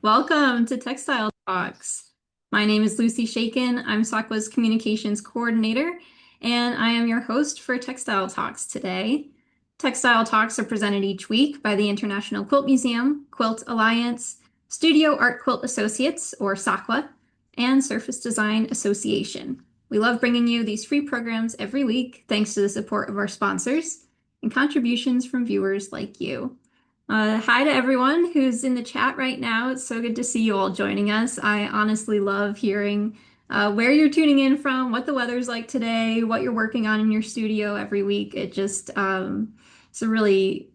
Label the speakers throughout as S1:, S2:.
S1: Welcome to Textile Talks. My name is Lucy Shaken. I'm SAQA's Communications Coordinator, and I am your host for Textile Talks today. Textile Talks are presented each week by the International Quilt Museum, Quilt Alliance, Studio Art Quilt Associates, or SAQA, and Surface Design Association. We love bringing you these free programs every week thanks to the support of our sponsors and contributions from viewers like you. Hi to everyone who's in the chat right now. It's so good to see you all joining us. I honestly love hearing where you're tuning in from, what the weather's like today, what you're working on in your studio every week. It's a really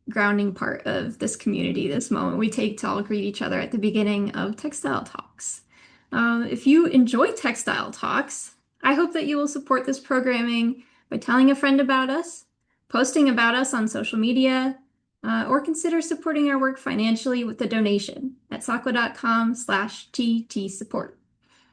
S1: grounding part of this community, this moment we take to all greet each other at the beginning of Textile Talks. If you enjoy Textile Talks, I hope that you will support this programming by telling a friend about us, posting about us on social media, or consider supporting our work financially with a donation at saqa.com/tt-support.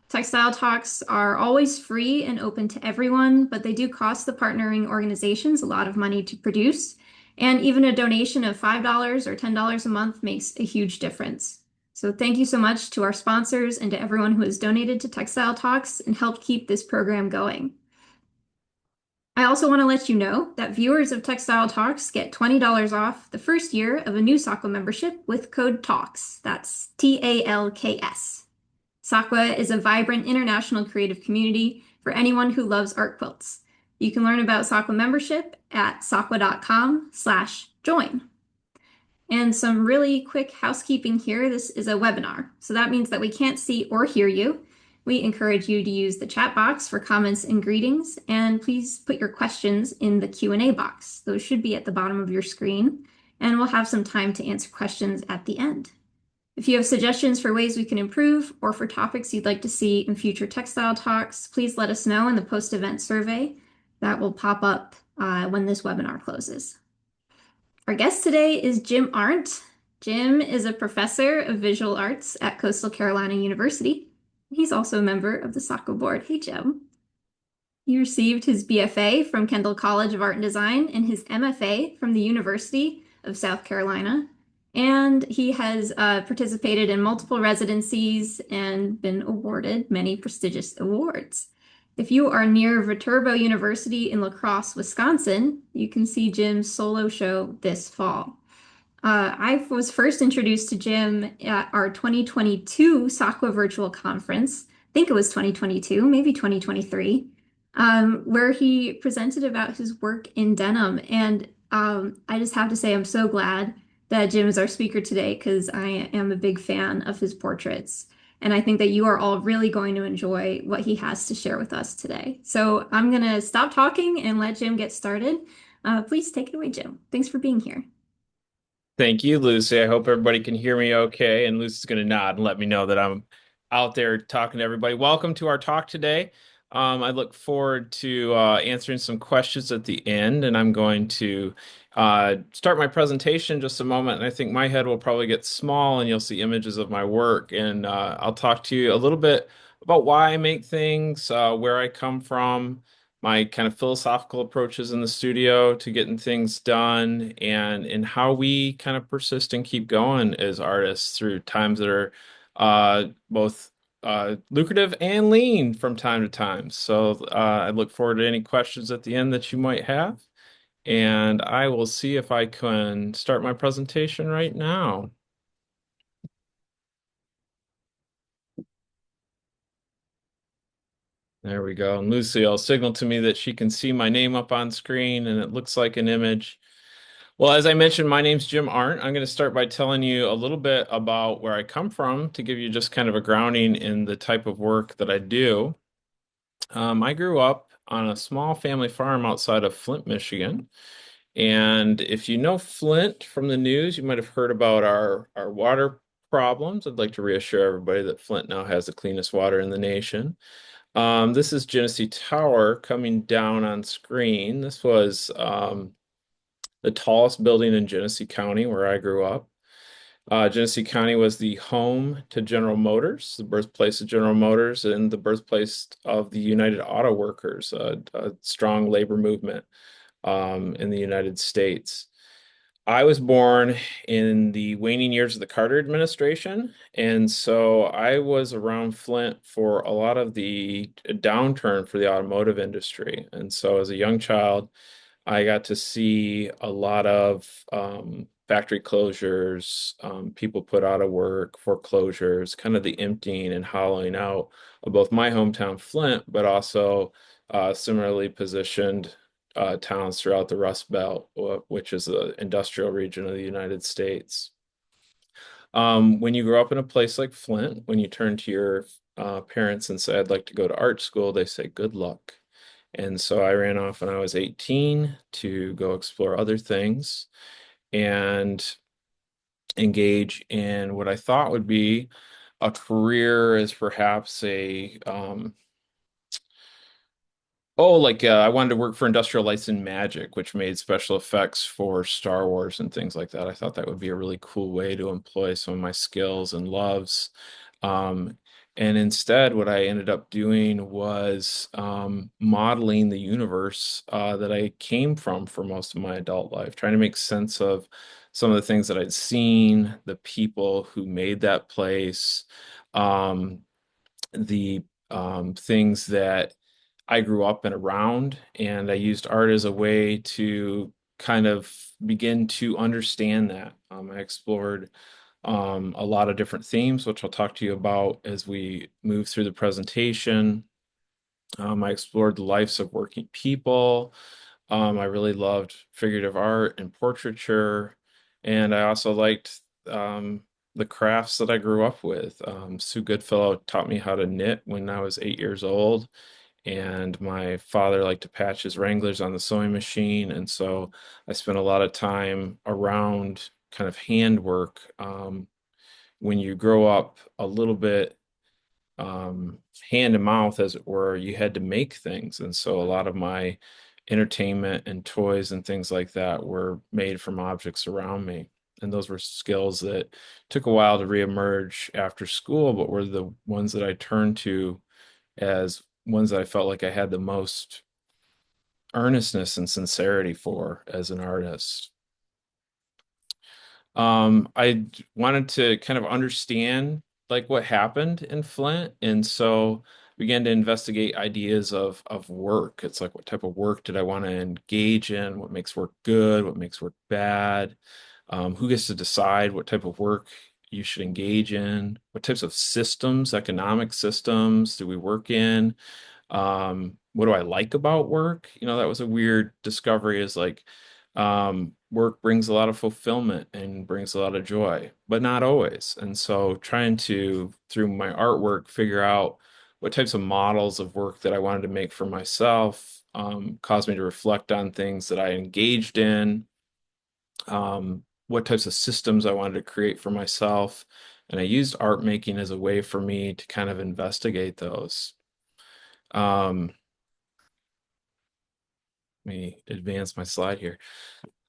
S1: Textile Talks are always free and open to everyone, but they do cost the partnering organizations a lot of money to produce, and even a donation of $5 or $10 a month makes a huge difference. So thank you so much to our sponsors and to everyone who has donated to Textile Talks and helped keep this program going. I also want to let you know that viewers of Textile Talks get $20 off the first year of a new SAQA membership with code TALKS. That's TALKS. SAQA is a vibrant international creative community for anyone who loves art quilts. You can learn about SAQA membership at saqa.com/join. And some really quick housekeeping here. This is a webinar, so that means that we can't see or hear you. We encourage you to use the chat box for comments and greetings, and please put your questions in the Q&A box. Those should be at the bottom of your screen, and we'll have some time to answer questions at the end. If you have suggestions for ways we can improve or for topics you'd like to see in future Textile Talks, please let us know in the post-event survey that will pop up when this webinar closes. Our guest today is Jim Arendt. Jim is a professor of visual arts at Coastal Carolina University. He's also a member of the SAQA board. Hey, Jim. He received his BFA from Kendall College of Art and Design and his MFA from the University of South Carolina. And he has participated in multiple residencies and been awarded many prestigious awards. If you are near Viterbo University in La Crosse, Wisconsin, you can see Jim's solo show this fall. I was first introduced to Jim at our 2022 SAQA virtual conference. I think it was 2022, maybe 2023, where he presented about his work in denim. And I just have to say, I'm so glad that Jim is our speaker today because I am a big fan of his portraits. And I think that you are all really going to enjoy what he has to share with us today. So I'm going to stop talking and let Jim get started. Please take it away, Jim. Thanks for being here.
S2: Thank you, Lucy. I hope everybody can hear me okay. And Lucy's going to nod and let me know that I'm out there talking to everybody. Welcome to our talk today. I look forward to answering some questions at the end, and I'm going to start my presentation in just a moment. And I think my head will probably get small, and you'll see images of my work. And I'll talk to you a little bit about why I make things, where I come from, my kind of philosophical approaches in the studio to getting things done, and how we kind of persist and keep going as artists through times that are both lucrative and lean from time to time. So I look forward to any questions at the end that you might have, and I will see if I can start my presentation right now. There we go. And Lucy will signal to me that she can see my name up on screen and it looks like an image. Well, as I mentioned, my name's Jim Arendt. I'm going to start by telling you a little bit about where I come from to give you just kind of a grounding in the type of work that I do. I grew up on a small family farm outside of Flint, Michigan. And if you know Flint from the news, you might have heard about our water problems. I'd like to reassure everybody that Flint now has the cleanest water in the nation. This is Genesee Tower coming down on screen. This was the tallest building in Genesee County, where I grew up. Genesee County was the home to General Motors, the birthplace of General Motors, and the birthplace of the United Auto Workers, a strong labor movement in the United States. I was born in the waning years of the Carter administration, and so I was around Flint for a lot of the downturn for the automotive industry. And so as a young child, I got to see a lot of factory closures, people put out of work, foreclosures, kind of the emptying and hollowing out of both my hometown, Flint, but also similarly positioned towns throughout the Rust Belt, which is the industrial region of the United States. When you grow up in a place like Flint, when you turn to your parents and say, I'd like to go to art school, they say, good luck. And so I ran off when I was 18 to go explore other things and engage in what I thought would be a career as perhaps I wanted to work for Industrial Lights and Magic, which made special effects for Star Wars and things like that. I thought that would be a really cool way to employ some of my skills and loves. Um, and instead, what I ended up doing was modeling the universe that I came from for most of my adult life, trying to make sense of some of the things that I'd seen, the people who made that place, um, the things that I grew up and around, and I used art as a way to kind of begin to understand that. I explored a lot of different themes, which I'll talk to you about as we move through the presentation. I explored the lives of working people. I really loved figurative art and portraiture, and I also liked the crafts that I grew up with. Sue Goodfellow taught me how to knit when I was 8 years old, and my father liked to patch his Wranglers on the sewing machine, and so I spent a lot of time around kind of handwork. When you grow up a little bit um, hand to mouth, as it were, you had to make things. And so a lot of my entertainment and toys and things like that were made from objects around me. And those were skills that took a while to reemerge after school, but were the ones that I turned to as ones that I felt like I had the most earnestness and sincerity for as an artist. Wanted to kind of understand like what happened in Flint, and so began to investigate ideas of work. It's like what type of work did I want to engage in? What makes work good? What makes work bad? Who gets to decide what type of work you should engage in? What types of systems, economic systems, do we work in? What do I like about work? That was a weird discovery is like work brings a lot of fulfillment and brings a lot of joy, but not always. And so trying to, through my artwork, figure out what types of models of work that I wanted to make for myself, caused me to reflect on things that I engaged in, what types of systems I wanted to create for myself. And I used art making as a way for me to kind of investigate those. Um, Let me advance my slide here.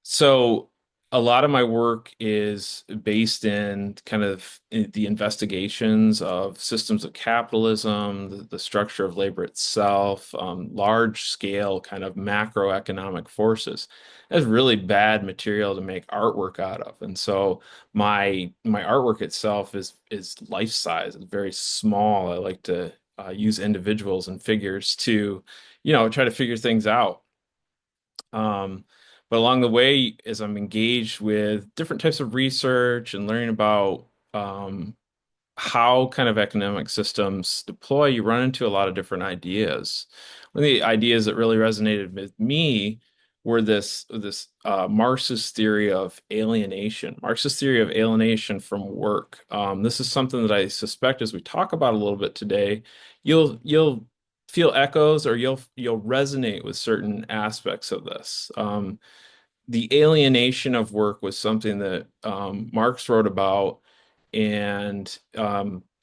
S2: So a lot of my work is based in kind of the investigations of systems of capitalism, the structure of labor itself, large scale kind of macroeconomic forces. That's really bad material to make artwork out of. And so my artwork itself is life size. It's very small. I like to use individuals and figures to, try to figure things out. Um, but along the way, as I'm engaged with different types of research and learning about how kind of economic systems deploy, you run into a lot of different ideas. One of the ideas that really resonated with me were this Marxist theory of alienation, Marxist theory of alienation from work. This is something that I suspect, as we talk about a little bit today, you'll feel echoes or you'll resonate with certain aspects of this. The alienation of work was something that Marx wrote about and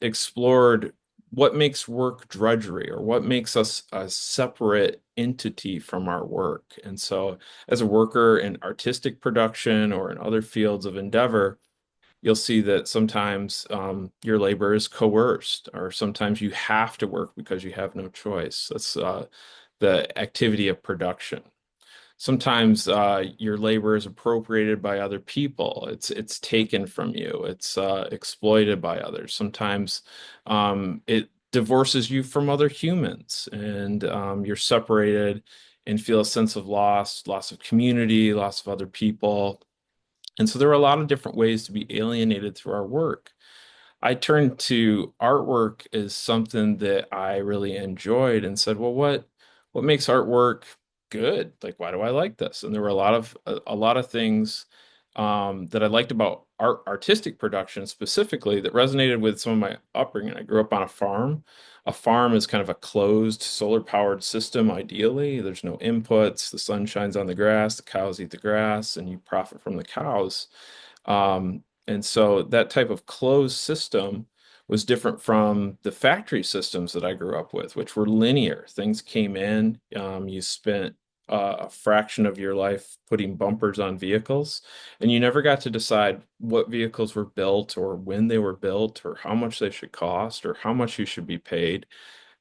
S2: explored what makes work drudgery or what makes us a separate entity from our work. And so, as a worker in artistic production or in other fields of endeavor, you'll see that sometimes your labor is coerced, or sometimes you have to work because you have no choice. That's the activity of production. Sometimes your labor is appropriated by other people. It's taken from you. It's exploited by others. Sometimes it divorces you from other humans, and you're separated and feel a sense of loss, loss of community, loss of other people. And so there are a lot of different ways to be alienated through our work. I turned to artwork as something that I really enjoyed and said, well, what makes artwork good? Like, why do I like this? And there were a lot of things that I liked about artistic production specifically that resonated with some of my upbringing. I grew up on a farm. A farm is kind of a closed solar powered system, ideally. There's no inputs, the sun shines on the grass, the cows eat the grass, and you profit from the cows. And so that type of closed system was different from the factory systems that I grew up with, which were linear. Things came in, you spent a fraction of your life putting bumpers on vehicles, and you never got to decide what vehicles were built or when they were built or how much they should cost or how much you should be paid.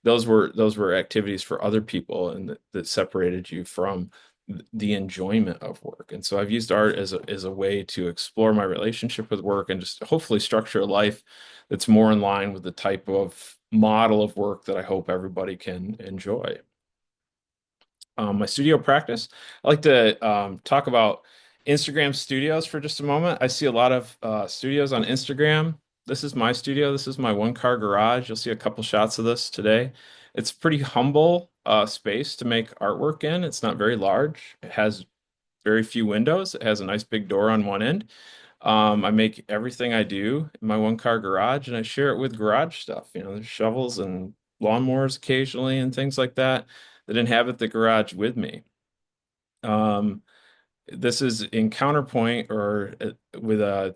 S2: Those were activities for other people and that separated you from the enjoyment of work. And so I've used art as a way to explore my relationship with work and just hopefully structure a life that's more in line with the type of model of work that I hope everybody can enjoy. My studio practice. I like to talk about Instagram studios for just a moment. I see a lot of studios on Instagram. This is my studio. This is my one-car garage. You'll see a couple shots of this today. It's pretty humble space to make artwork in. It's not very large. It has very few windows. It has a nice big door on one end. I make everything I do in my one-car garage, and I share it with garage stuff. There's shovels and lawnmowers occasionally and things like that that inhabit the garage with me. Um, this is in counterpoint or with a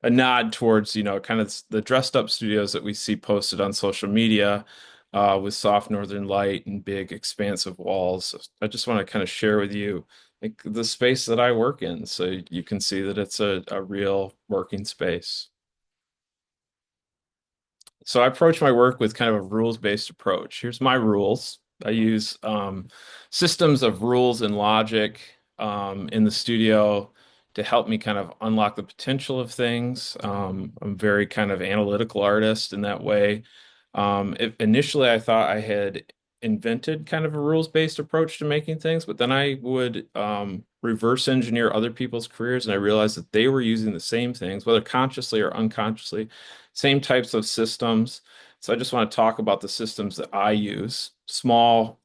S2: nod towards, kind of the dressed up studios that we see posted on social media with soft northern light and big expansive walls. So I just want to kind of share with you like the space that I work in so you can see that it's a real working space. So I approach my work with kind of a rules-based approach. Here's my rules. I use systems of rules and logic in the studio to help me kind of unlock the potential of things. I'm very kind of analytical artist in that way. Initially, I thought I had invented kind of a rules-based approach to making things, but then I would reverse engineer other people's careers, and I realized that they were using the same things, whether consciously or unconsciously, same types of systems. So I just want to talk about the systems that I use. Small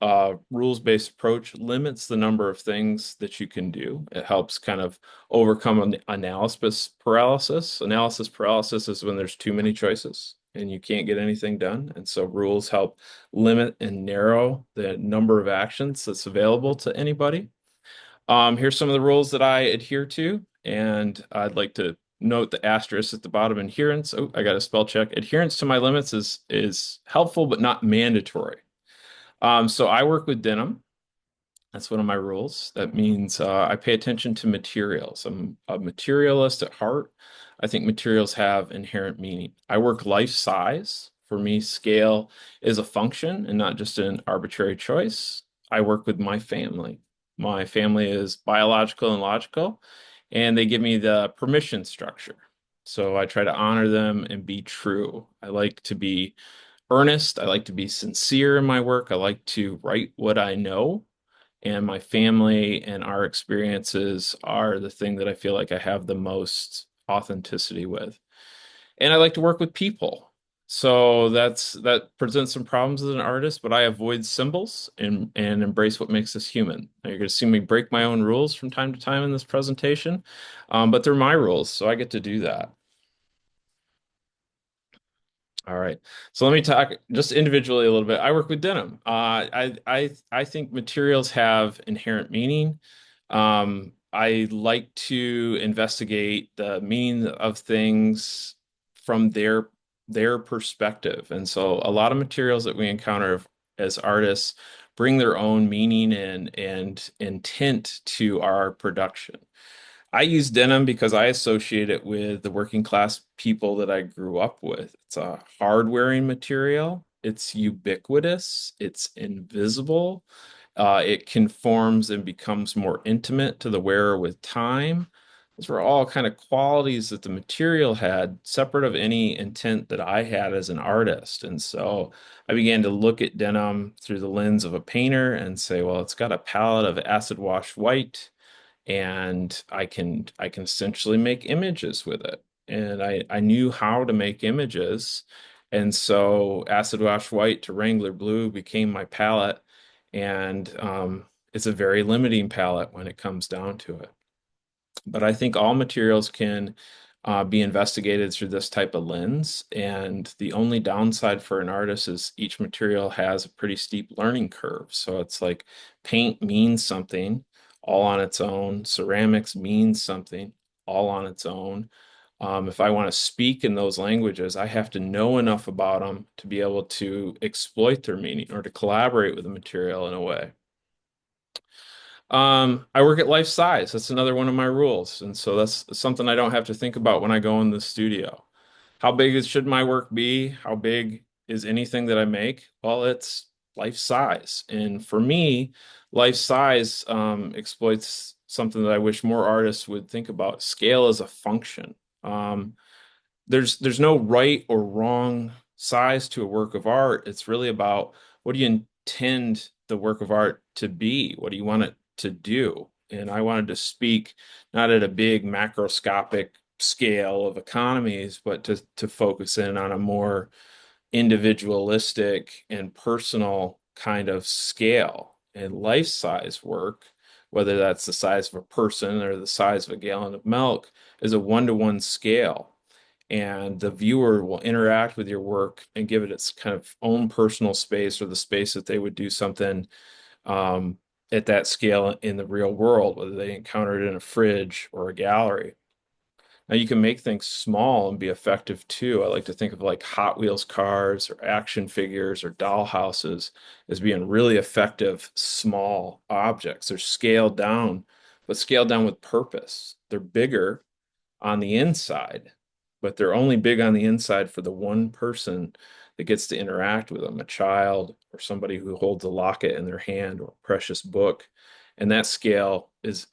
S2: rules-based approach limits the number of things that you can do. It helps kind of overcome an analysis paralysis. Analysis paralysis is when there's too many choices and you can't get anything done. And so rules help limit and narrow the number of actions that's available to anybody. Here's some of the rules that I adhere to, and I'd like to note the asterisk at the bottom. Adherence. Oh, I got a spell check. Adherence to my limits is helpful but not mandatory. So I work with denim. That's one of my rules. That means I pay attention to materials. I'm a materialist at heart. I think materials have inherent meaning. I work life size. For me, scale is a function and not just an arbitrary choice. I work with my family. My family is biological and logical, and they give me the permission structure. So I try to honor them and be true. I like to be earnest. I like to be sincere in my work. I like to write what I know, and my family and our experiences are the thing that I feel like I have the most authenticity with. And I like to work with people. So that presents some problems as an artist, but I avoid symbols and embrace what makes us human. Now, you're going to see me break my own rules from time to time in this presentation, but they're my rules, so I get to do that. All right. So let me talk just individually a little bit. I work with denim. I think materials have inherent meaning. I like to investigate the meaning of things from their perspective. And so a lot of materials that we encounter as artists bring their own meaning and intent to our production. I use denim because I associate it with the working class people that I grew up with. It's a hard wearing material. It's ubiquitous. It's invisible. It conforms and becomes more intimate to the wearer with time. Those were all kind of qualities that the material had, separate of any intent that I had as an artist. And so I began to look at denim through the lens of a painter and say, well, it's got a palette of acid wash white, and I can essentially make images with it. And I knew how to make images. And so acid wash white to Wrangler blue became my palette. And it's a very limiting palette when it comes down to it. But I think all materials can be investigated through this type of lens. And the only downside for an artist is each material has a pretty steep learning curve. So it's like paint means something all on its own, ceramics means something all on its own. If I want to speak in those languages, I have to know enough about them to be able to exploit their meaning or to collaborate with the material in a way. I work at life size. That's another one of my rules. And so that's something I don't have to think about when I go in the studio. How big should my work be? How big is anything that I make? Well, it's life size. And for me, life size exploits something that I wish more artists would think about. Scale as a function. Um, there's no right or wrong size to a work of art. It's really about what do you intend the work of art to be? What do you want it to do? And I wanted to speak not at a big macroscopic scale of economies, but to focus in on a more individualistic and personal kind of scale. And life size work, whether that's the size of a person or the size of a gallon of milk, is a one-to-one scale, and the viewer will interact with your work and give it its kind of own personal space, or the space that they would do something um, at that scale in the real world, whether they encounter it in a fridge or a gallery. Now you can make things small and be effective too. I like to think of like Hot Wheels cars or action figures or doll houses as being really effective small objects. They're scaled down, but scaled down with purpose. They're bigger on the inside, but they're only big on the inside for the one person that gets to interact with them, a child or somebody who holds a locket in their hand or a precious book. And that scale is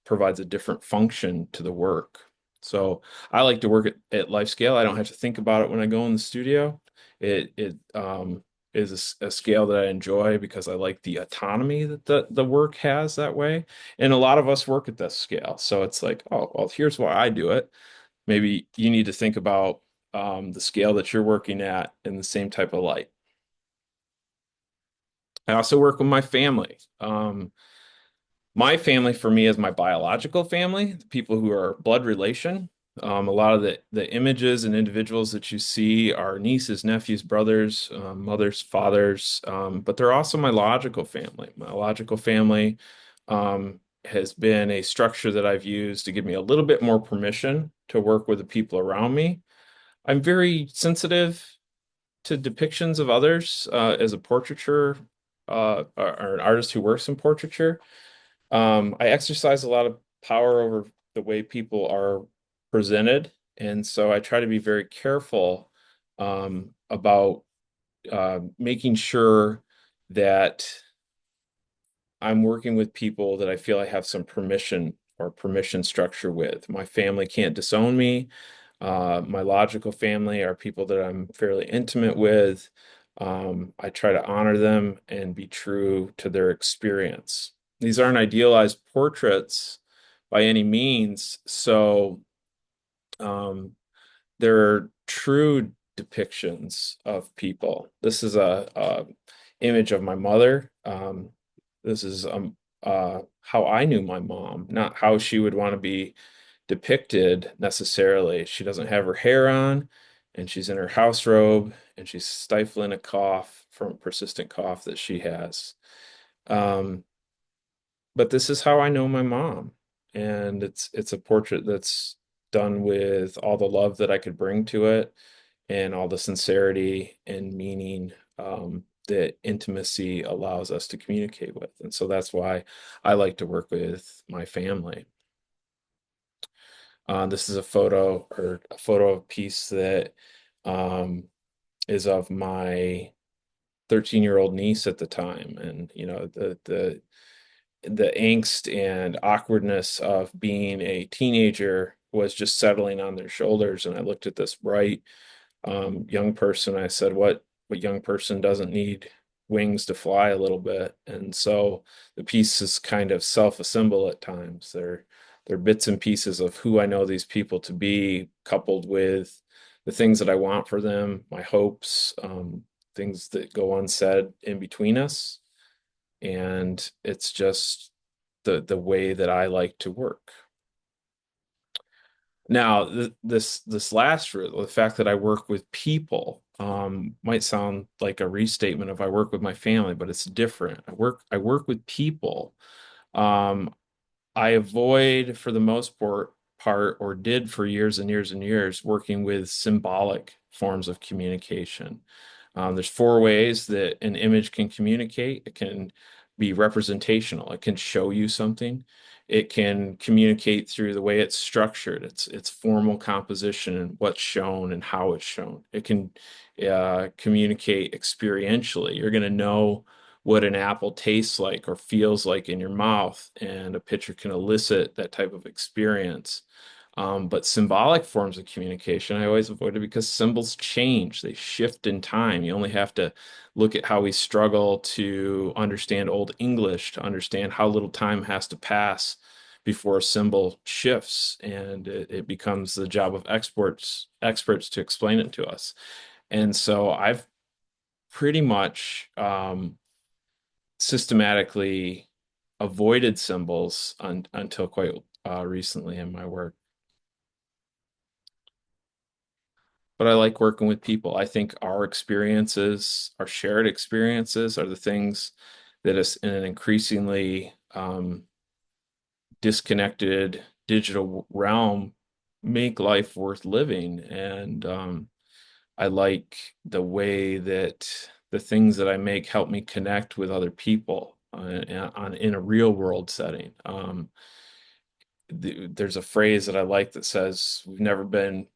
S2: provides a different function to the work. So I like to work at life scale. I don't have to think about it when I go in the studio. It is a scale that I enjoy because I like the autonomy that the work has that way. And a lot of us work at this scale. So it's like, oh, well, here's why I do it. Maybe you need to think about the scale that you're working at in the same type of light. I also work with my family. My family for me is my biological family, the people who are blood relation. A lot of the images and individuals that you see are nieces, nephews, brothers, mothers, fathers, but they're also my logical family. My logical family has been a structure that I've used to give me a little bit more permission to work with the people around me. I'm very sensitive to depictions of others as a portraiture or an artist who works in portraiture. I exercise a lot of power over the way people are presented, and so I try to be very careful about making sure that I'm working with people that I feel I have some permission or permission structure with. My family can't disown me. My logical family are people that I'm fairly intimate with. I try to honor them and be true to their experience. These aren't idealized portraits by any means, so um, they're true depictions of people. This is a image of my mother. This is how I knew my mom, not how she would want to be depicted necessarily. She doesn't have her hair on, and she's in her house robe, and she's stifling a cough from a persistent cough that she has. Um, but this is how I know my mom, and it's a portrait that's done with all the love that I could bring to it, and all the sincerity and meaning that intimacy allows us to communicate with. And so that's why I like to work with my family. This is a photo or a photo of a piece that um, is of my 13-year-old niece at the time, and the angst and awkwardness of being a teenager was just settling on their shoulders. And I looked at this bright young person. I said, what young person doesn't need wings to fly a little bit? And so the pieces kind of self-assemble at times. They're bits and pieces of who I know these people to be, coupled with the things that I want for them, my hopes, things that go unsaid in between us. And it's just the way that I like to work. Now, this last rule, the fact that I work with people, might sound like a restatement of I work with my family, but it's different. I work with people. Um, I avoid, for the most part, or did for years and years and years, working with symbolic forms of communication. There's four ways that an image can communicate. It can be representational. It can show you something. It can communicate through the way it's structured, its formal composition and what's shown and how it's shown. It can communicate experientially. You're going to know what an apple tastes like or feels like in your mouth, and a picture can elicit that type of experience. But symbolic forms of communication, I always avoid it because symbols change, they shift in time. You only have to look at how we struggle to understand Old English to understand how little time has to pass before a symbol shifts, and it becomes the job of experts to explain it to us. And so I've pretty much systematically avoided symbols until quite recently in my work. But I like working with people. I think our experiences, our shared experiences, are the things that is in an increasingly disconnected digital realm make life worth living. And I like the way that the things that I make help me connect with other people in a real world setting. There's a phrase that I like that says we've never been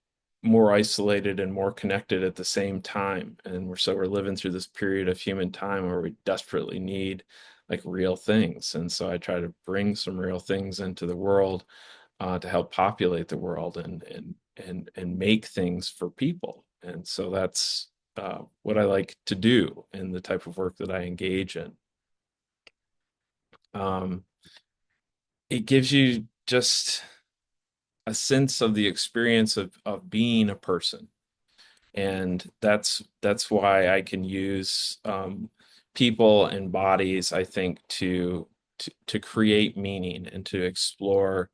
S2: more isolated and more connected at the same time. And we're living through this period of human time where we desperately need like real things. And so I try to bring some real things into the world to help populate the world and make things for people. And so that's what I like to do and the type of work that I engage in. Um, it gives you just a sense of the experience of being a person. And that's why I can use people and bodies, I think, to create meaning and to explore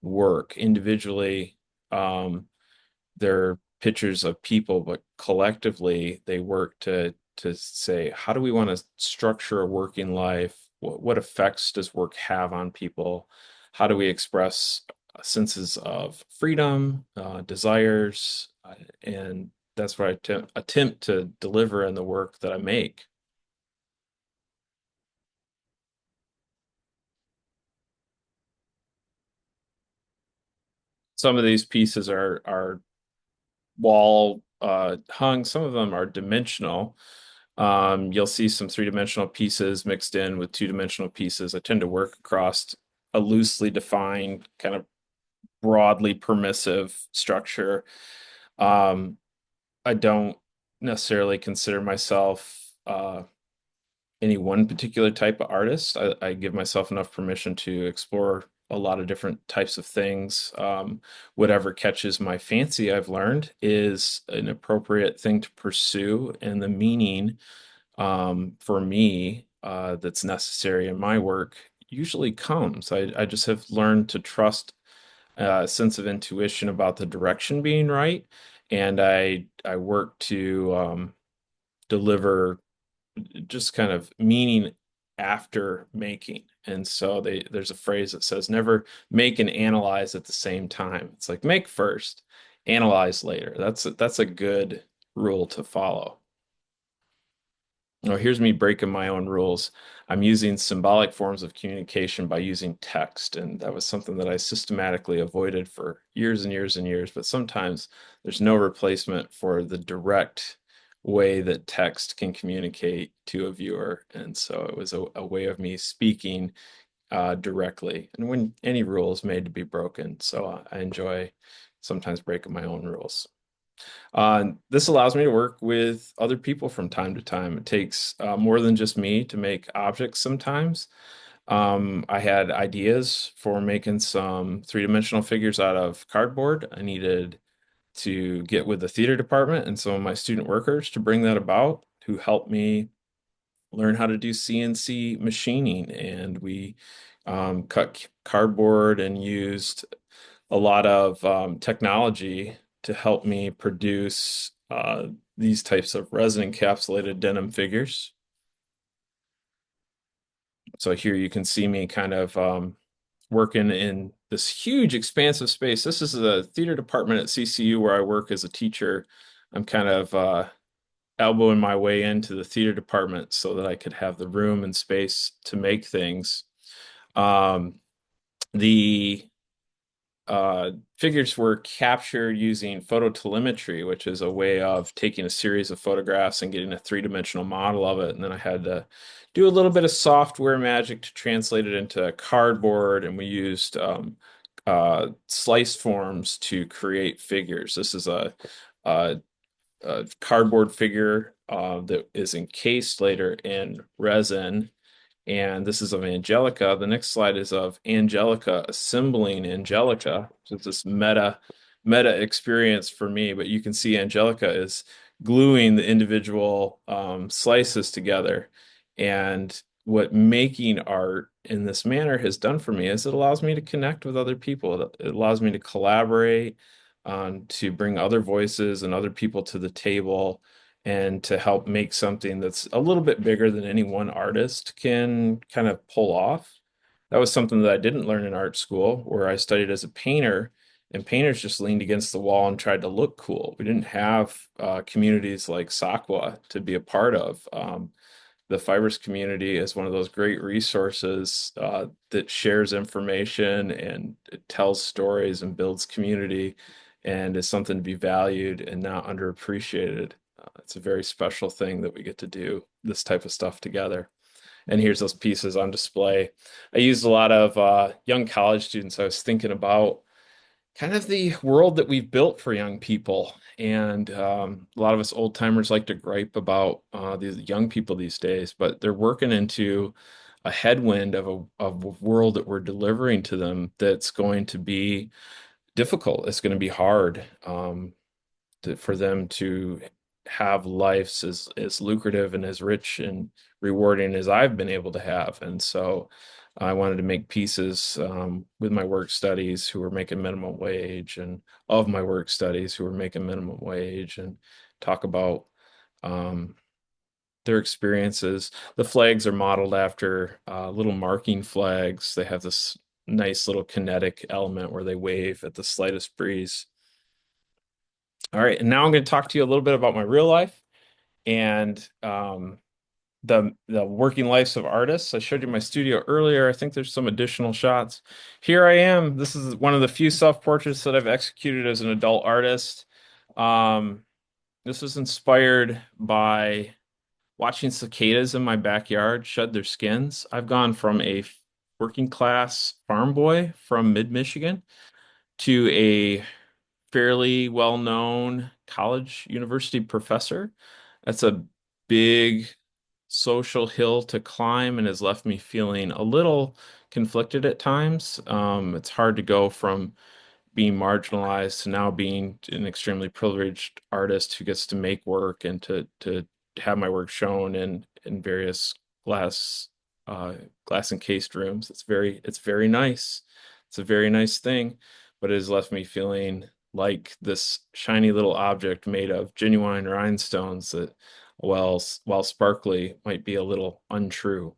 S2: work individually. They're pictures of people, but collectively they work to say, how do we want to structure a working life? What effects does work have on people? How do we express senses of freedom, desires, and that's what I attempt to deliver in the work that I make. Some of these pieces are wall hung. Some of them are dimensional. You'll see some three-dimensional pieces mixed in with two-dimensional pieces. I tend to work across a loosely defined, kind of broadly permissive structure. Um, I don't necessarily consider myself any one particular type of artist. I give myself enough permission to explore a lot of different types of things. Whatever catches my fancy, I've learned, is an appropriate thing to pursue, and the meaning for me that's necessary in my work usually comes. I just have learned to trust a sense of intuition about the direction being right, and I work to deliver just kind of meaning after making. And so there's a phrase that says never make and analyze at the same time. It's like make first, analyze later. That's a good rule to follow. Oh, here's me breaking my own rules. I'm using symbolic forms of communication by using text, and that was something that I systematically avoided for years and years and years. But sometimes there's no replacement for the direct way that text can communicate to a viewer. And so it was a way of me speaking directly. And when any rule is made to be broken, so I enjoy sometimes breaking my own rules. This allows me to work with other people from time to time. It takes more than just me to make objects sometimes. I had ideas for making some three-dimensional figures out of cardboard. I needed to get with the theater department and some of my student workers to bring that about, who helped me learn how to do CNC machining. And we cut cardboard and used a lot of technology to help me produce these types of resin encapsulated denim figures. So here you can see me kind of working in this huge expansive space. This is the theater department at CCU where I work as a teacher. I'm kind of elbowing my way into the theater department so that I could have the room and space to make things. Um, the figures were captured using phototelemetry, which is a way of taking a series of photographs and getting a three-dimensional model of it. And then I had to do a little bit of software magic to translate it into cardboard, and we used slice forms to create figures. This is a, a cardboard figure that is encased later in resin, and this is of Angelica. The next slide is of Angelica assembling Angelica. So it's this meta experience for me, but you can see Angelica is gluing the individual slices together. And what making art in this manner has done for me is it allows me to connect with other people. It allows me to collaborate, to bring other voices and other people to the table, and to help make something that's a little bit bigger than any one artist can kind of pull off. That was something that I didn't learn in art school, where I studied as a painter, and painters just leaned against the wall and tried to look cool. We didn't have communities like SAQA to be a part of. The Fibers community is one of those great resources that shares information and it tells stories and builds community, and is something to be valued and not underappreciated. It's a very special thing that we get to do this type of stuff together. And here's those pieces on display. I used a lot of young college students. I was thinking about kind of the world that we've built for young people. And a lot of us old timers like to gripe about these young people these days, but they're working into a headwind of a world that we're delivering to them that's going to be difficult. It's going to be hard. For them to have lives as lucrative and as rich and rewarding as I've been able to have. And so I wanted to make pieces with my work studies who were making minimum wage, and of my work studies who were making minimum wage, and talk about um, their experiences. The flags are modeled after little marking flags. They have this nice little kinetic element where they wave at the slightest breeze. All right, and now I'm going to talk to you a little bit about my real life and the working lives of artists. I showed you my studio earlier. I think there's some additional shots. Here I am. This is one of the few self-portraits that I've executed as an adult artist. Um, this was inspired by watching cicadas in my backyard shed their skins. I've gone from a working class farm boy from mid-Michigan to a fairly well-known college university professor. That's a big social hill to climb and has left me feeling a little conflicted at times. It's hard to go from being marginalized to now being an extremely privileged artist who gets to make work and to have my work shown in various glass glass encased rooms. It's very nice. It's a very nice thing, but it has left me feeling like this shiny little object made of genuine rhinestones that, while sparkly, might be a little untrue.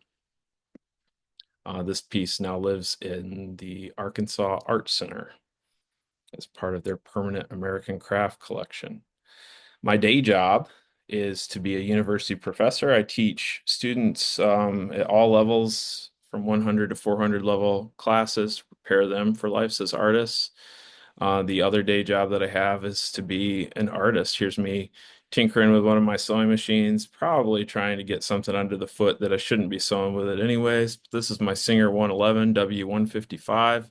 S2: This piece now lives in the Arkansas Art Center as part of their permanent American craft collection. My day job is to be a university professor. I teach students at all levels, from 100 to 400 level classes, prepare them for life as artists. The other day job that I have is to be an artist. Here's me tinkering with one of my sewing machines, probably trying to get something under the foot that I shouldn't be sewing with it anyways. This is my Singer 111 W155.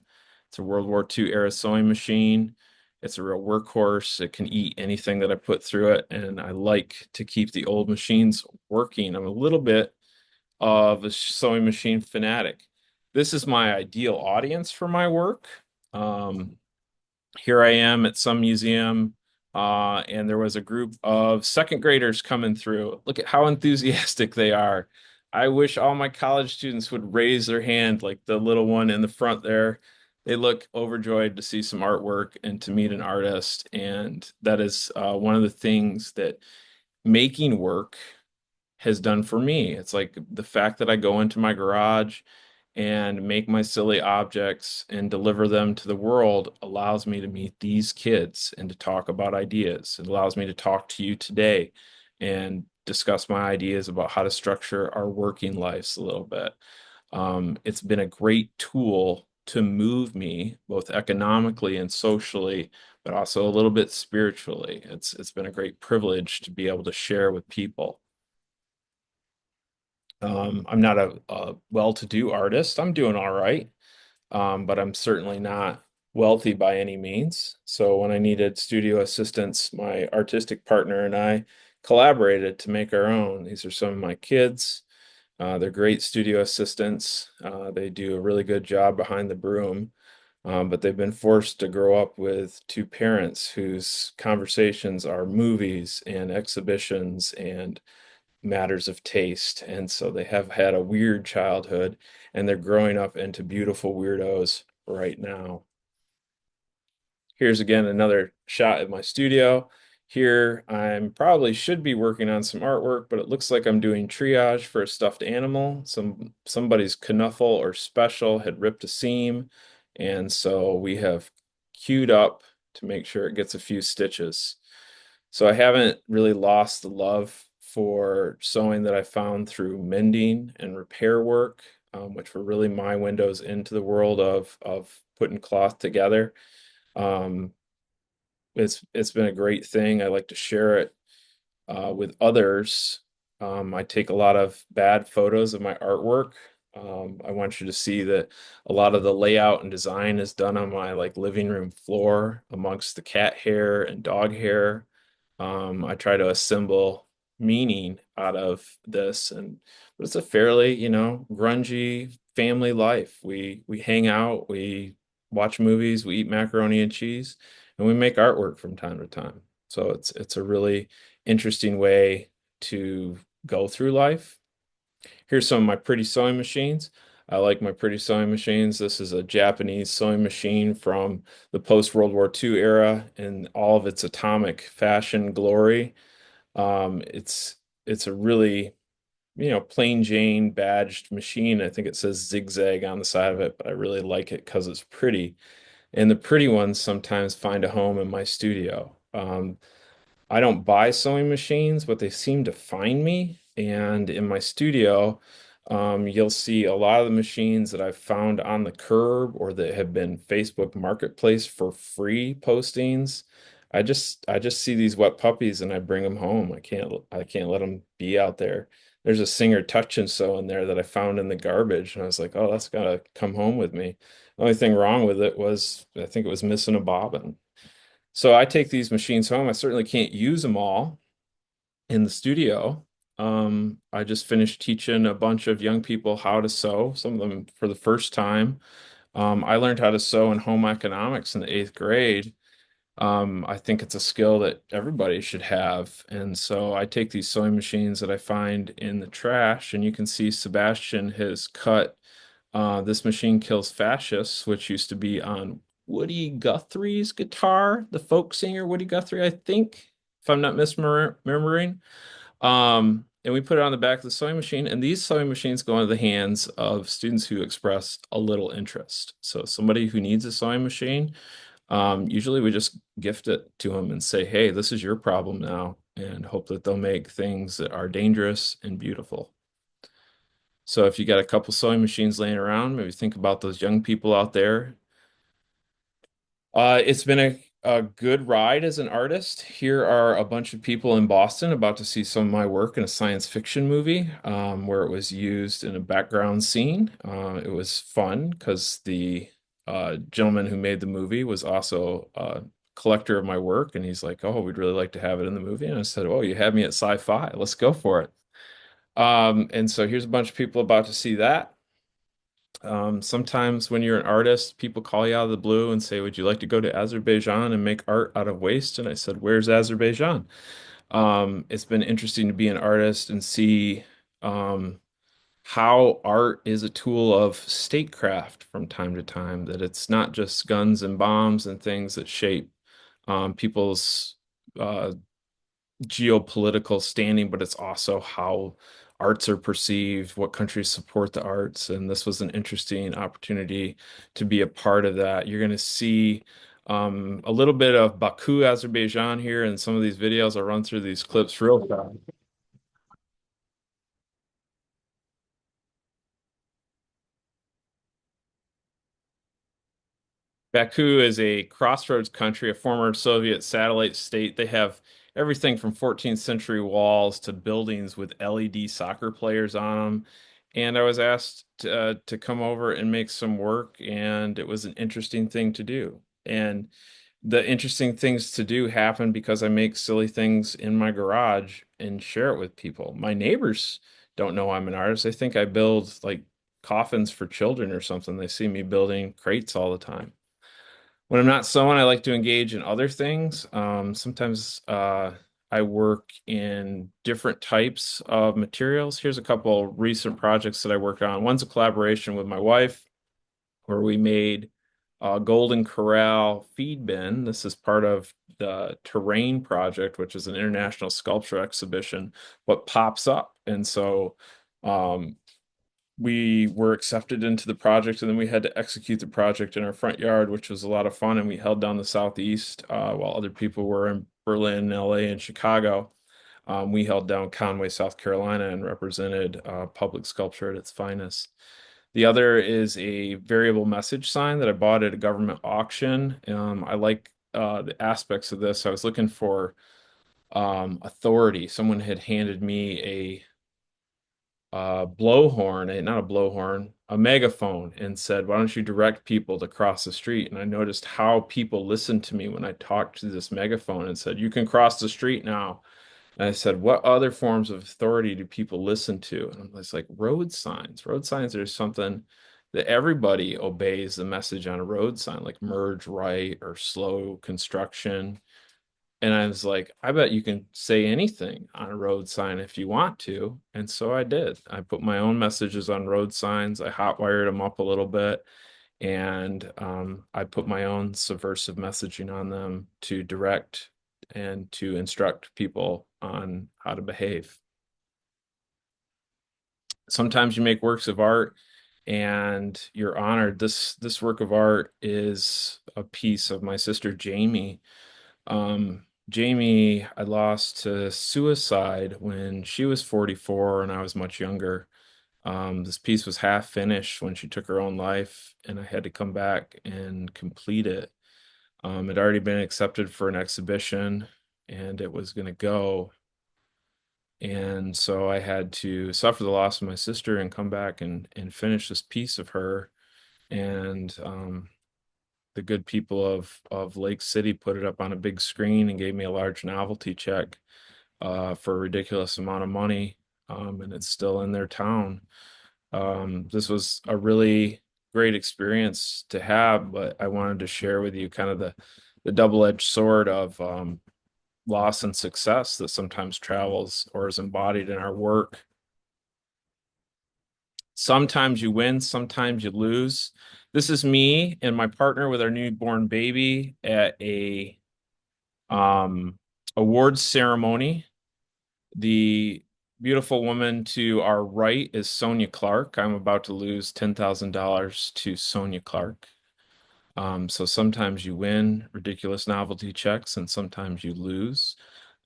S2: It's a World War II era sewing machine. It's a real workhorse. It can eat anything that I put through it, and I like to keep the old machines working. I'm a little bit of a sewing machine fanatic. This is my ideal audience for my work. Um, Here I am at some museum, and there was a group of second graders coming through. Look at how enthusiastic they are. I wish all my college students would raise their hand like the little one in the front there. They look overjoyed to see some artwork and to meet an artist. And that is one of the things that making work has done for me. It's like the fact that I go into my garage and make my silly objects and deliver them to the world allows me to meet these kids and to talk about ideas. It allows me to talk to you today and discuss my ideas about how to structure our working lives a little bit. It's been a great tool to move me both economically and socially, but also a little bit spiritually. It's been a great privilege to be able to share with people. I'm not a well-to-do artist. I'm doing all right, but I'm certainly not wealthy by any means. So when I needed studio assistants, my artistic partner and I collaborated to make our own. These are some of my kids. They're great studio assistants. They do a really good job behind the broom, but they've been forced to grow up with two parents whose conversations are movies and exhibitions and matters of taste. And so they have had a weird childhood and they're growing up into beautiful weirdos right now. Here's again another shot of my studio. Here I'm probably should be working on some artwork, but it looks like I'm doing triage for a stuffed animal. Somebody's knuffle or special had ripped a seam, and so we have queued up to make sure it gets a few stitches. So I haven't really lost the love for sewing that I found through mending and repair work, which were really my windows into the world of putting cloth together. Um, it's been a great thing. I like to share it with others. I take a lot of bad photos of my artwork. I want you to see that a lot of the layout and design is done on my like living room floor amongst the cat hair and dog hair. I try to assemble meaning out of this, and but it's a fairly, grungy family life. We hang out, we watch movies, we eat macaroni and cheese, and we make artwork from time to time. So it's a really interesting way to go through life. Here's some of my pretty sewing machines. I like my pretty sewing machines. This is a Japanese sewing machine from the post-World War II era in all of its atomic fashion glory. It's a really, plain Jane badged machine. I think it says zigzag on the side of it, but I really like it because it's pretty. And the pretty ones sometimes find a home in my studio. I don't buy sewing machines, but they seem to find me. And in my studio, you'll see a lot of the machines that I've found on the curb or that have been Facebook Marketplace for free postings. I just see these wet puppies and I bring them home. I can't let them be out there. There's a Singer Touch and Sew in there that I found in the garbage, and I was like, oh, that's gotta come home with me. The only thing wrong with it was I think it was missing a bobbin. So I take these machines home. I certainly can't use them all in the studio. I just finished teaching a bunch of young people how to sew, some of them for the first time. I learned how to sew in home economics in the eighth grade. I think it's a skill that everybody should have. And so I take these sewing machines that I find in the trash, and you can see Sebastian has cut This Machine Kills Fascists, which used to be on Woody Guthrie's guitar, the folk singer Woody Guthrie, I think, if I'm not misremembering. And we put it on the back of the sewing machine, and these sewing machines go into the hands of students who express a little interest. So somebody who needs a sewing machine, usually we just gift it to them and say, hey, this is your problem now, and hope that they'll make things that are dangerous and beautiful. So if you got a couple sewing machines laying around, maybe think about those young people out there. It's been a a good ride as an artist. Here are a bunch of people in Boston about to see some of my work in a science fiction movie where it was used in a background scene. It was fun because the gentleman who made the movie was also a collector of my work, and he's like, "Oh, we'd really like to have it in the movie." And I said, "Oh, you had me at sci-fi. Let's go for it." And so here's a bunch of people about to see that. Sometimes when you're an artist, people call you out of the blue and say, "Would you like to go to Azerbaijan and make art out of waste?" And I said, "Where's Azerbaijan?" It's been interesting to be an artist and see um, how art is a tool of statecraft from time to time, that it's not just guns and bombs and things that shape people's uh, geopolitical standing, but it's also how arts are perceived, what countries support the arts. And this was an interesting opportunity to be a part of that. You're going to see a little bit of Baku, Azerbaijan here in some of these videos. I'll run through these clips real fast. Baku is a crossroads country, a former Soviet satellite state. They have everything from 14th century walls to buildings with LED soccer players on them. And I was asked to come over and make some work, and it was an interesting thing to do. And the interesting things to do happen because I make silly things in my garage and share it with people. My neighbors don't know I'm an artist. They think I build like coffins for children or something. They see me building crates all the time. When I'm not sewing, I like to engage in other things. Sometimes I work in different types of materials. Here's a couple recent projects that I worked on. One's a collaboration with my wife where we made a Golden Corral feed bin. This is part of the Terrain Project, which is an international sculpture exhibition, what pops up. And so um, we were accepted into the project, and then we had to execute the project in our front yard, which was a lot of fun. And we held down the Southeast while other people were in Berlin, LA, and Chicago. We held down Conway, South Carolina, and represented public sculpture at its finest. The other is a variable message sign that I bought at a government auction. I like the aspects of this. I was looking for authority. Someone had handed me blowhorn, not a blowhorn, a megaphone, and said, "Why don't you direct people to cross the street?" And I noticed how people listened to me when I talked to this megaphone and said, "You can cross the street now." And I said, "What other forms of authority do people listen to?" And I was like, road signs. Road signs are something that everybody obeys the message on a road sign, like merge right or slow construction. And I was like, I bet you can say anything on a road sign if you want to. And so I did. I put my own messages on road signs. I hotwired them up a little bit. And I put my own subversive messaging on them to direct and to instruct people on how to behave. Sometimes you make works of art and you're honored. This work of art is a piece of my sister Jamie. Jamie, I lost to suicide when she was 44 and I was much younger. This piece was half finished when she took her own life, and I had to come back and complete it. It had already been accepted for an exhibition, and it was going to go. And so I had to suffer the loss of my sister and come back and finish this piece of her. And the good people of Lake City put it up on a big screen and gave me a large novelty check for a ridiculous amount of money. And it's still in their town. This was a really great experience to have, but I wanted to share with you kind of the double-edged sword of loss and success that sometimes travels or is embodied in our work. Sometimes you win, sometimes you lose. This is me and my partner with our newborn baby at a um, awards ceremony. The beautiful woman to our right is Sonia Clark. I'm about to lose $10,000 to Sonia Clark. So sometimes you win ridiculous novelty checks and sometimes you lose.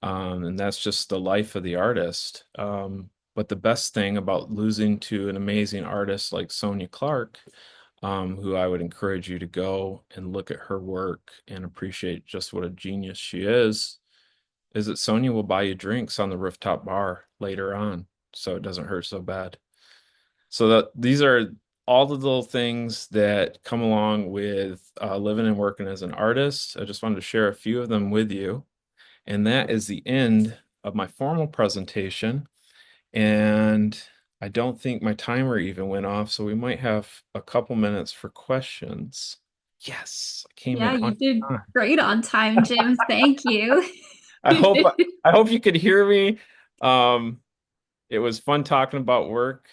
S2: And that's just the life of the artist. But the best thing about losing to an amazing artist like Sonia Clark who I would encourage you to go and look at her work and appreciate just what a genius she is that Sonia will buy you drinks on the rooftop bar later on, so it doesn't hurt so bad. So that these are all the little things that come along with living and working as an artist. I just wanted to share a few of them with you. And that is the end of my formal presentation. And I don't think my timer even went off, so we might have a couple minutes for questions. Yes, I came
S1: Yeah,
S2: in
S1: you
S2: on
S1: did
S2: time.
S1: great on time, Jim. Thank you.
S2: I hope I hope you could hear me. Um, it was fun talking about work.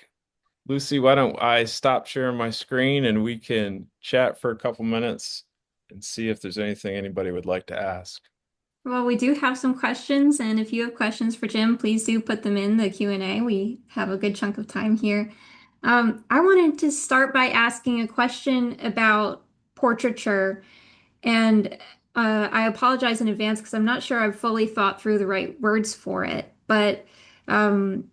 S2: Lucy, why don't I stop sharing my screen and we can chat for a couple minutes and see if there's anything anybody would like to ask.
S1: Well, we do have some questions, and if you have questions for Jim, please do put them in the Q&A. We have a good chunk of time here. I wanted to start by asking a question about portraiture, and I apologize in advance because I'm not sure I've fully thought through the right words for it. But um,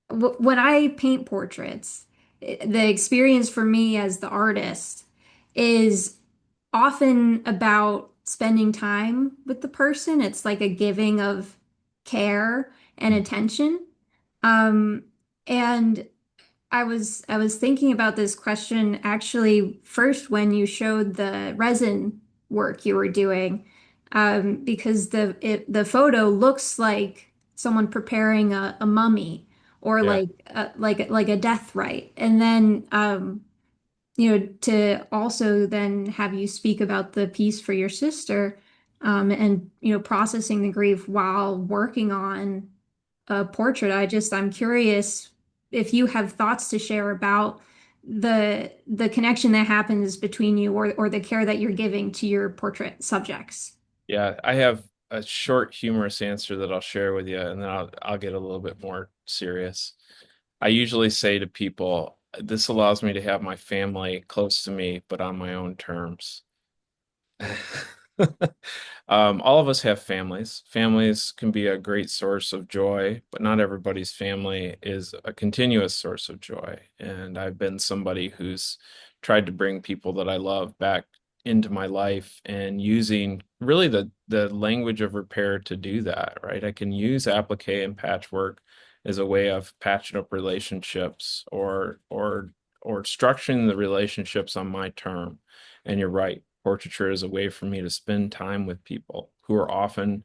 S1: when I paint portraits, the experience for me as the artist is often about spending time with the person. It's like a giving of care and attention. Um, and I was thinking about this question actually first when you showed the resin work you were doing, because the photo looks like someone preparing a mummy or
S2: Yeah.
S1: like a death rite, and then to also then have you speak about the piece for your sister, and processing the grief while working on a portrait. I'm curious if you have thoughts to share about the connection that happens between you or the care that you're giving to your portrait subjects.
S2: Yeah, I have a short humorous answer that I'll share with you and then I'll get a little bit more serious. I usually say to people, this allows me to have my family close to me, but on my own terms. All of us have families. Families can be a great source of joy, but not everybody's family is a continuous source of joy. And I've been somebody who's tried to bring people that I love back into my life and using really the language of repair to do that, right? I can use applique and patchwork as a way of patching up relationships or structuring the relationships on my term. And you're right. Portraiture is a way for me to spend time with people who are often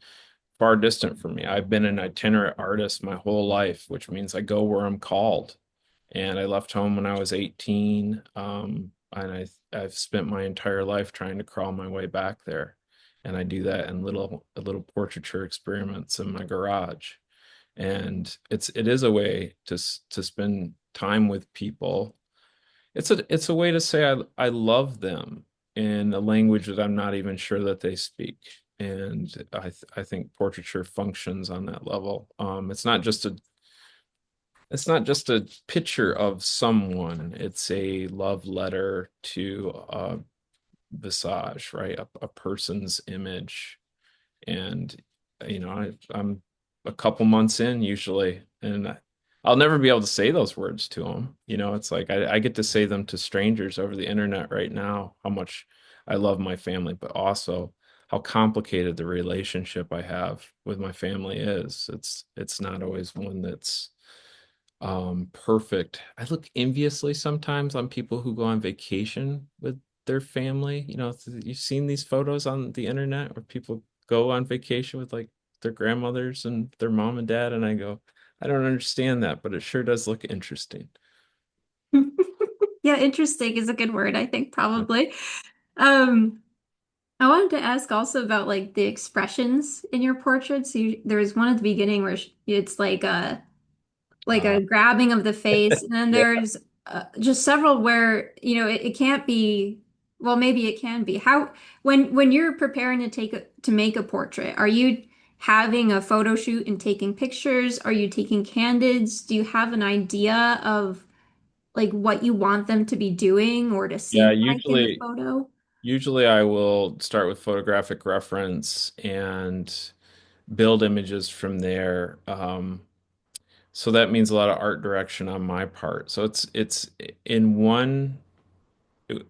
S2: far distant from me. I've been an itinerant artist my whole life, which means I go where I'm called. And I left home when I was 18, and I've spent my entire life trying to crawl my way back there. And I do that in little portraiture experiments in my garage. And it is a way to spend time with people. It's a way to say I love them in a language that I'm not even sure that they speak. And I think portraiture functions on that level. It's not just a picture of someone. It's a love letter to a visage, right? A person's image. And I'm a couple months in usually, and I'll never be able to say those words to them. It's like I get to say them to strangers over the internet right now, how much I love my family, but also how complicated the relationship I have with my family is. It's not always one that's perfect. I look enviously sometimes on people who go on vacation with their family. You've seen these photos on the internet where people go on vacation with like their grandmothers and their mom and dad, and I go, I don't understand that, but it sure does look interesting.
S1: Yeah, interesting is a good word, I think, probably. Um, I wanted to ask also about like the expressions in your portraits. There was one at the beginning where it's like
S2: Uh,
S1: a grabbing of the face, and then
S2: yeah.
S1: there's just several where it can't be. Well, maybe it can be. How when you're preparing to make a portrait, are you having a photo shoot and taking pictures? Are you taking candids? Do you have an idea of like what you want them to be doing or to
S2: Yeah,
S1: seem like in the
S2: usually
S1: photo?
S2: usually I will start with photographic reference and build images from there. So that means a lot of art direction on my part. So it's in one.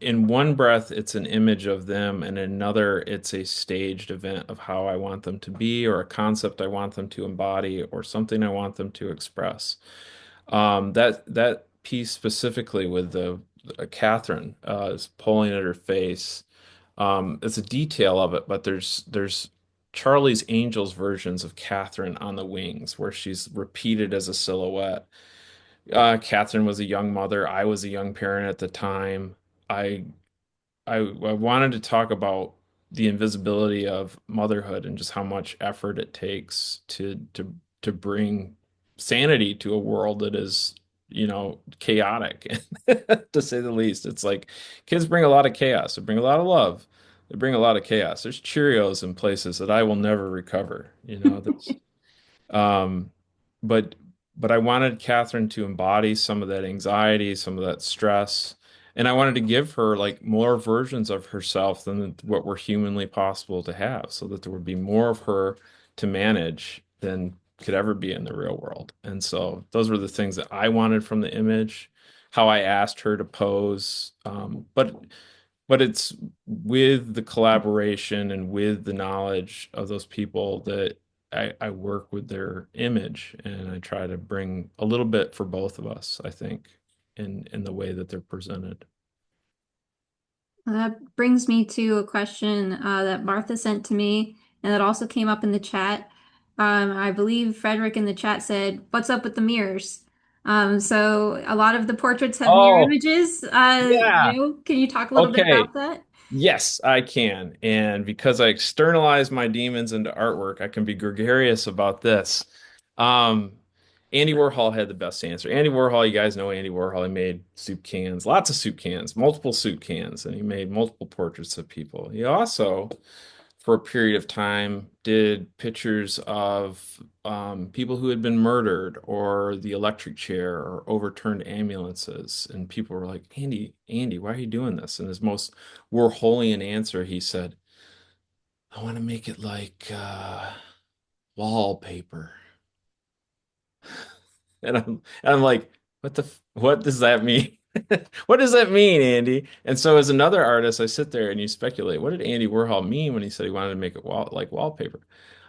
S2: in one breath, it's an image of them, and in another, it's a staged event of how I want them to be, or a concept I want them to embody, or something I want them to express. That piece specifically with the Catherine is pulling at her face. It's a detail of it, but there's Charlie's Angels versions of Catherine on the wings, where she's repeated as a silhouette. Catherine was a young mother. I was a young parent at the time. I I wanted to talk about the invisibility of motherhood and just how much effort it takes to bring sanity to a world that is, chaotic, to say the least. It's like kids bring a lot of chaos. They bring a lot of love. They bring a lot of chaos. There's Cheerios in places that I will never recover. Um, but but I wanted Catherine to embody some of that anxiety, some of that stress, and I wanted to give her like more versions of herself than what were humanly possible to have, so that there would be more of her to manage than could ever be in the real world. And so those were the things that I wanted from the image, how I asked her to pose. But it's with the collaboration and with the knowledge of those people that I work with their image, and I try to bring a little bit for both of us, I think, in the way that they're presented.
S1: That brings me to a question that Martha sent to me, and that also came up in the chat. I believe Frederick in the chat said, "What's up with the mirrors?" So a lot of the portraits have mirror
S2: Oh,
S1: images.
S2: yeah.
S1: Can you talk a little bit
S2: Okay.
S1: about that?
S2: Yes, I can. And because I externalize my demons into artwork, I can be gregarious about this. Um, Andy Warhol had the best answer. Andy Warhol, you guys know Andy Warhol. He made soup cans, lots of soup cans, multiple soup cans, and he made multiple portraits of people. He also, for a period of time, did pictures of people who had been murdered, or the electric chair, or overturned ambulances. And people were like, Andy, why are you doing this? And his most Warholian answer, he said, I want to make it like wallpaper. And I'm like, what does that mean? What does that mean, Andy? And so as another artist, I sit there and you speculate, what did Andy Warhol mean when he said he wanted to make it like wallpaper?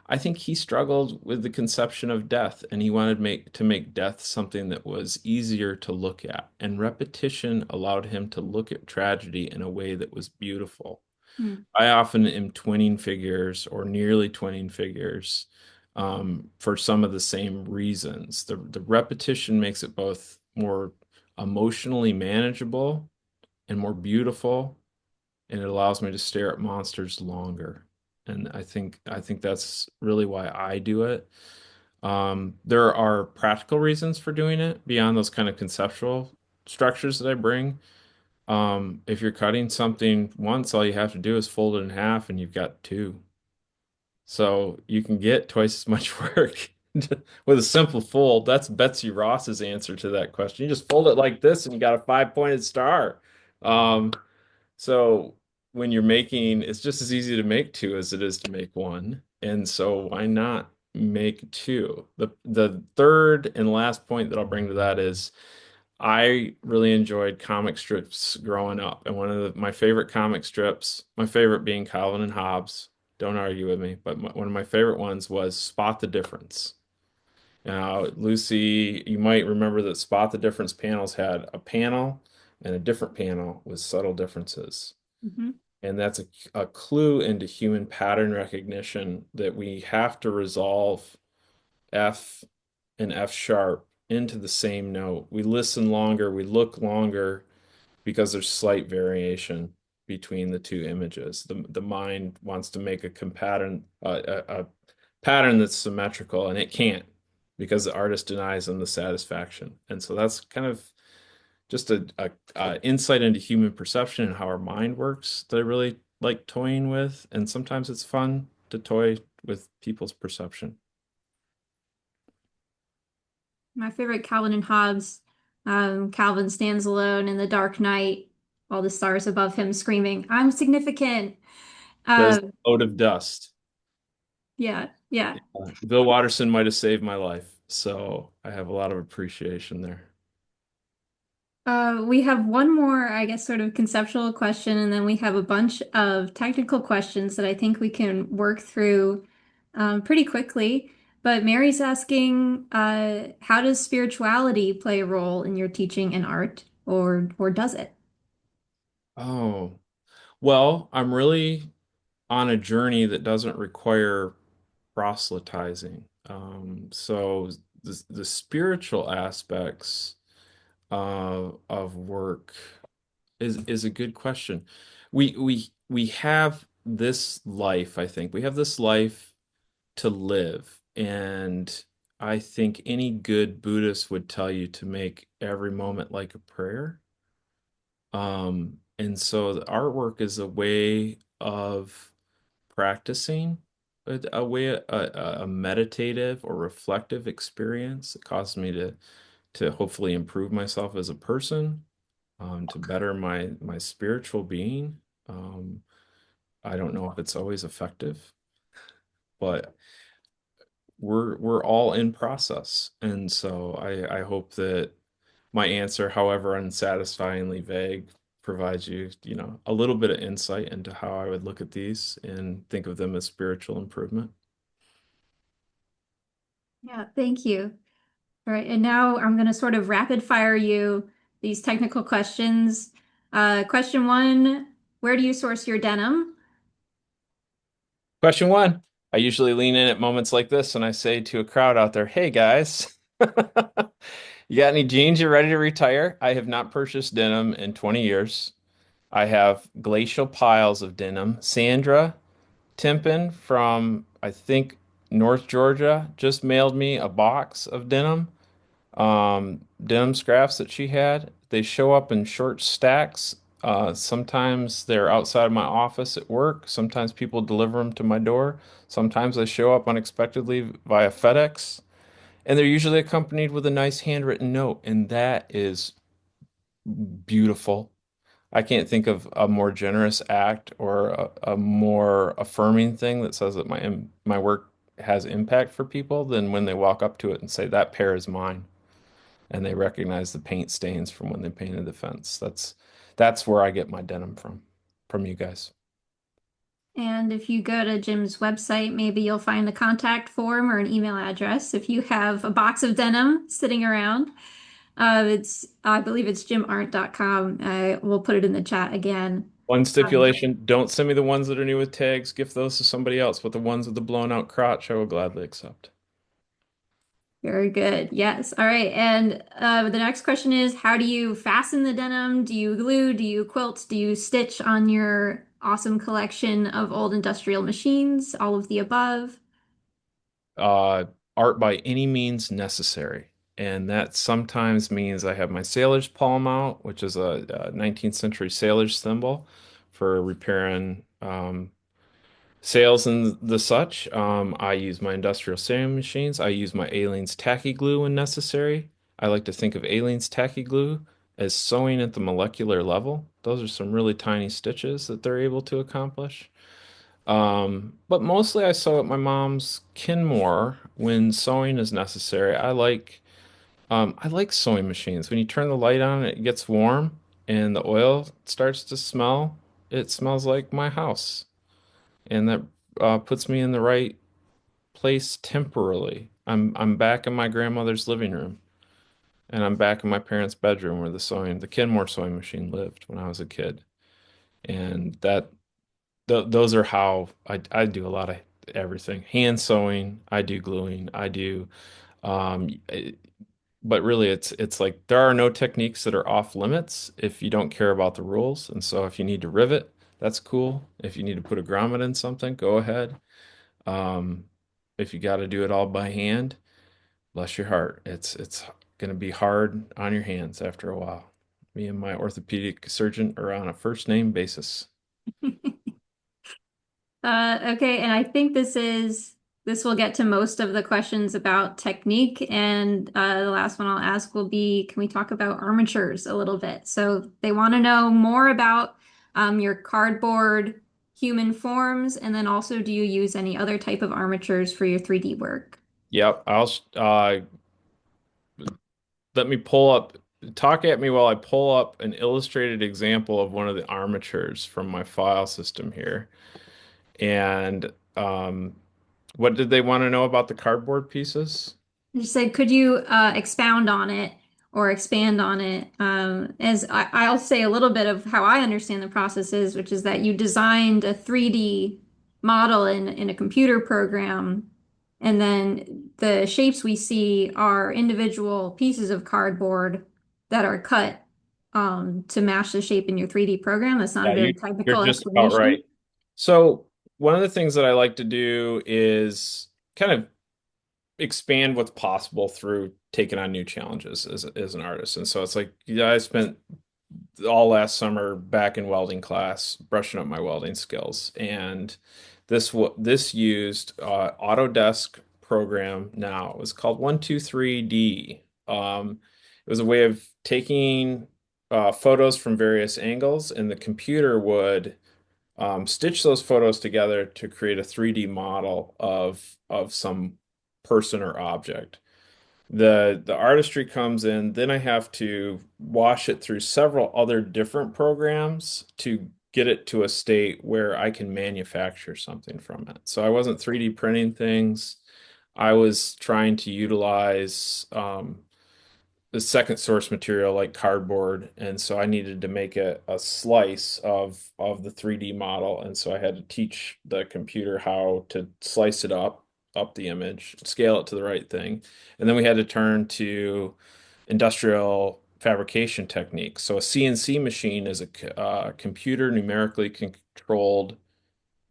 S2: I think he struggled with the conception of death, and he wanted to make death something that was easier to look at. And repetition allowed him to look at tragedy in a way that was beautiful.
S1: Hmm.
S2: I often am twinning figures or nearly twinning figures for some of the same reasons. The repetition makes it both more emotionally manageable and more beautiful, and it allows me to stare at monsters longer. And I think that's really why I do it. There are practical reasons for doing it beyond those kind of conceptual structures that I bring. If you're cutting something once, all you have to do is fold it in half and you've got two. So you can get twice as much work with a simple fold. That's Betsy Ross's answer to that question. You just fold it like this and you got a five-pointed star. Um, so when you're making, it's just as easy to make two as it is to make one. And so why not make two? The third and last point that I'll bring to that is I really enjoyed comic strips growing up, and one of my favorite comic strips, my favorite being Calvin and Hobbes. Don't argue with me, but one of my favorite ones was Spot the Difference. Now, Lucy, you might remember that Spot the Difference panels had a panel and a different panel with subtle differences.
S1: Mhm.
S2: And that's a clue into human pattern recognition, that we have to resolve F and F sharp into the same note. We listen longer, we look longer because there's slight variation between the two images. The mind wants to make a pattern that's symmetrical, and it can't because the artist denies them the satisfaction. And so that's kind of just a insight into human perception and how our mind works that I really like toying with. And sometimes it's fun to toy with people's perception.
S1: My favorite Calvin and Hobbes. Calvin stands alone in the dark night, all the stars above him screaming, "I'm significant."
S2: Says
S1: Um,
S2: load of dust.
S1: yeah, yeah.
S2: Bill Watterson might have saved my life, so I have a lot of appreciation there.
S1: We have one more, I guess, sort of conceptual question, and then we have a bunch of technical questions that I think we can work through pretty quickly. But Mary's asking, how does spirituality play a role in your teaching in art, or does it?
S2: Oh, well, I'm really on a journey that doesn't require proselytizing. So the spiritual aspects of work is a good question. We have this life, I think. We have this life to live, and I think any good Buddhist would tell you to make every moment like a prayer. And so the artwork is a way of practicing, a way, a meditative or reflective experience. It causes me to hopefully improve myself as a person, to better my spiritual being. Um, I don't know if it's always effective, but we're all in process. And so I hope that my answer, however unsatisfyingly vague, provides you, a little bit of insight into how I would look at these and think of them as spiritual improvement.
S1: Yeah, thank you. All right, and now I'm going to sort of rapid fire you these technical questions. Question one, where do you source your denim?
S2: Question one. I usually lean in at moments like this and I say to a crowd out there, hey guys, you got any jeans you're ready to retire? I have not purchased denim in 20 years. I have glacial piles of denim. Sandra Timpin from, I think, North Georgia just mailed me a box of denim scraps that she had. They show up in short stacks. Sometimes they're outside of my office at work. Sometimes people deliver them to my door. Sometimes they show up unexpectedly via FedEx. And they're usually accompanied with a nice handwritten note. And that is beautiful. I can't think of a more generous act or a more affirming thing that says that my work has impact for people than when they walk up to it and say, that pair is mine, and they recognize the paint stains from when they painted the fence. That's where I get my denim from you guys.
S1: And if you go to Jim's website, maybe you'll find a contact form or an email address if you have a box of denim sitting around. I believe it's jimart.com. I will put it in the chat again.
S2: One
S1: Um,
S2: stipulation, don't send me the ones that are new with tags. Gift those to somebody else. But the ones with the blown out crotch, I will gladly accept.
S1: Very good. Yes. All right. And the next question is, how do you fasten the denim? Do you glue? Do you quilt? Do you stitch on your awesome collection of old industrial machines? All of the above?
S2: uh, art by any means necessary. And that sometimes means I have my sailor's palm out, which is a 19th century sailor's thimble for repairing sails and the such. I use my industrial sewing machines. I use my Aleene's tacky glue when necessary. I like to think of Aleene's tacky glue as sewing at the molecular level. Those are some really tiny stitches that they're able to accomplish. But mostly I sew at my mom's Kenmore when sewing is necessary. I like sewing machines. When you turn the light on, it gets warm and the oil starts to smell. It smells like my house, and that puts me in the right place temporarily. I'm back in my grandmother's living room, and I'm back in my parents' bedroom where the Kenmore sewing machine lived when I was a kid, and those are how I do a lot of everything. Hand sewing, I do gluing, I do but really it's like there are no techniques that are off limits if you don't care about the rules. And so if you need to rivet, that's cool. If you need to put a grommet in something, go ahead. Um, if you got to do it all by hand, bless your heart. It's going to be hard on your hands after a while. Me and my orthopedic surgeon are on a first name basis.
S1: Okay, and I think this will get to most of the questions about technique. And the last one I'll ask will be, can we talk about armatures a little bit? So they want to know more about your cardboard human forms, and then also, do you use any other type of armatures for your 3D work?
S2: Yep, let me pull up. talk at me while I pull up an illustrated example of one of the armatures from my file system here. And what did they want to know about the cardboard pieces?
S1: You said, could you expound on it or expand on it? I'll say a little bit of how I understand the process is, which is that you designed a 3D model in a computer program, and then the shapes we see are individual pieces of cardboard that are cut to match the shape in your 3D program. That's not a
S2: Yeah,
S1: very
S2: you're
S1: technical
S2: just about
S1: explanation.
S2: right. So one of the things that I like to do is kind of expand what's possible through taking on new challenges as an artist. And so it's like, yeah, I spent all last summer back in welding class, brushing up my welding skills. And this used Autodesk program now. It was called 123D. It was a way of taking photos from various angles, and the computer would stitch those photos together to create a 3D model of some person or object. The artistry comes in, then I have to wash it through several other different programs to get it to a state where I can manufacture something from it. So I wasn't 3D printing things. I was trying to utilize the second source material like cardboard, and so I needed to make a slice of the 3D model, and so I had to teach the computer how to slice it up the image, scale it to the right thing, and then we had to turn to industrial fabrication techniques. So a CNC machine is a computer numerically controlled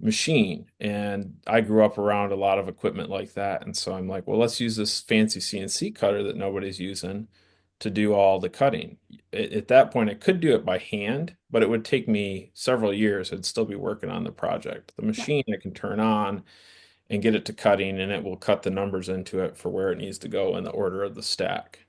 S2: machine. And I grew up around a lot of equipment like that. And so I'm like, well, let's use this fancy CNC cutter that nobody's using to do all the cutting. At that point, I could do it by hand, but it would take me several years. I'd still be working on the project. The
S1: Yeah.
S2: machine I can turn on and get it to cutting, and it will cut the numbers into it for where it needs to go in the order of the stack.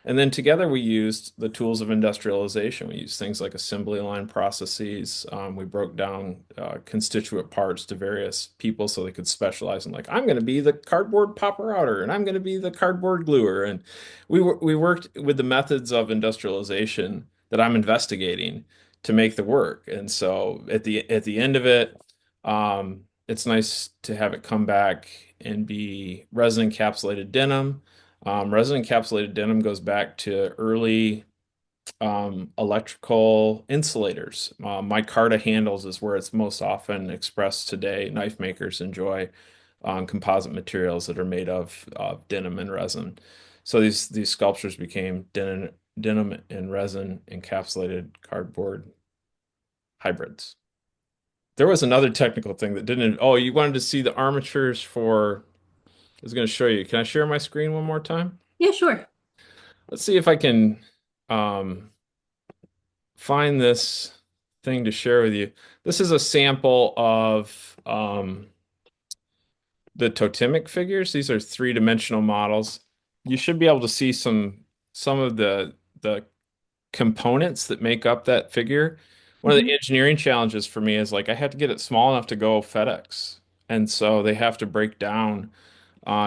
S2: And then together we used the tools of industrialization. We used things like assembly line processes. We broke down constituent parts to various people so they could specialize in, like, I'm going to be the cardboard popper outer, and I'm going to be the cardboard gluer. And we worked with the methods of industrialization that I'm investigating to make the work. And so at the end of it, it's nice to have it come back and be resin encapsulated denim. Resin encapsulated denim goes back to early electrical insulators. Micarta handles is where it's most often expressed today. Knife makers enjoy composite materials that are made of denim and resin. So these sculptures became denim and resin encapsulated cardboard hybrids. There was another technical thing that didn't. Oh, you wanted to see the armatures for. I was going to show you. Can I share my screen one more time?
S1: Yeah, sure.
S2: Let's see if I can um, find this thing to share with you. This is a sample of the totemic figures. These are three-dimensional models. You should be able to see some of the components that make up that figure. One of the
S1: Mhm.
S2: engineering challenges for me is, like, I had to get it small enough to go FedEx. And so they have to break down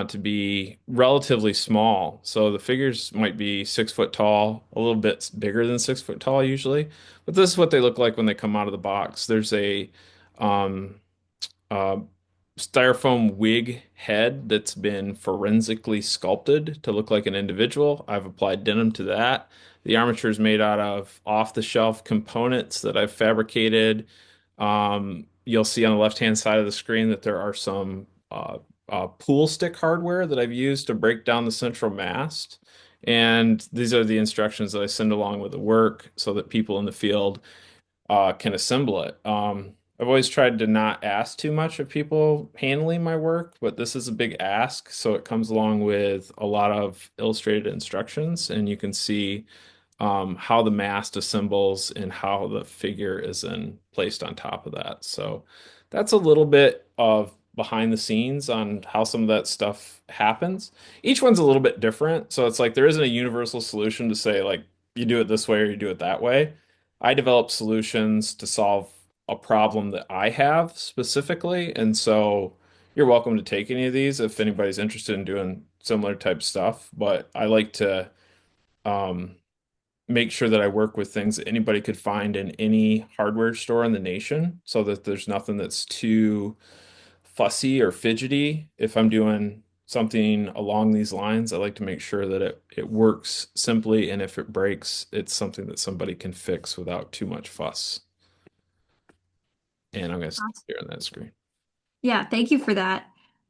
S2: to be relatively small. So the figures might be 6 foot tall, a little bit bigger than 6 foot tall usually. But this is what they look like when they come out of the box. There's a um, uh, styrofoam wig head that's been forensically sculpted to look like an individual. I've applied denim to that. The armature is made out of off-the-shelf components that I've fabricated. You'll see on the left-hand side of the screen that there are some pool stick hardware that I've used to break down the central mast. And these are the instructions that I send along with the work so that people in the field can assemble it. I've always tried to not ask too much of people handling my work, but this is a big ask, so it comes along with a lot of illustrated instructions, and you can see how the mast assembles and how the figure is then placed on top of that. So that's a little bit of behind the scenes on how some of that stuff happens. Each one's a little bit different, so it's like there isn't a universal solution to say, like, you do it this way or you do it that way. I develop solutions to solve a problem that I have specifically, and so you're welcome to take any of these if anybody's interested in doing similar type stuff. But I like to um, make sure that I work with things that anybody could find in any hardware store in the nation so that there's nothing that's too fussy or fidgety. If I'm doing something along these lines, I like to make sure that it works simply, and if it breaks, it's something that somebody can fix without too much fuss. And I'm going to stop here on that screen.
S1: Yeah, thank you for that.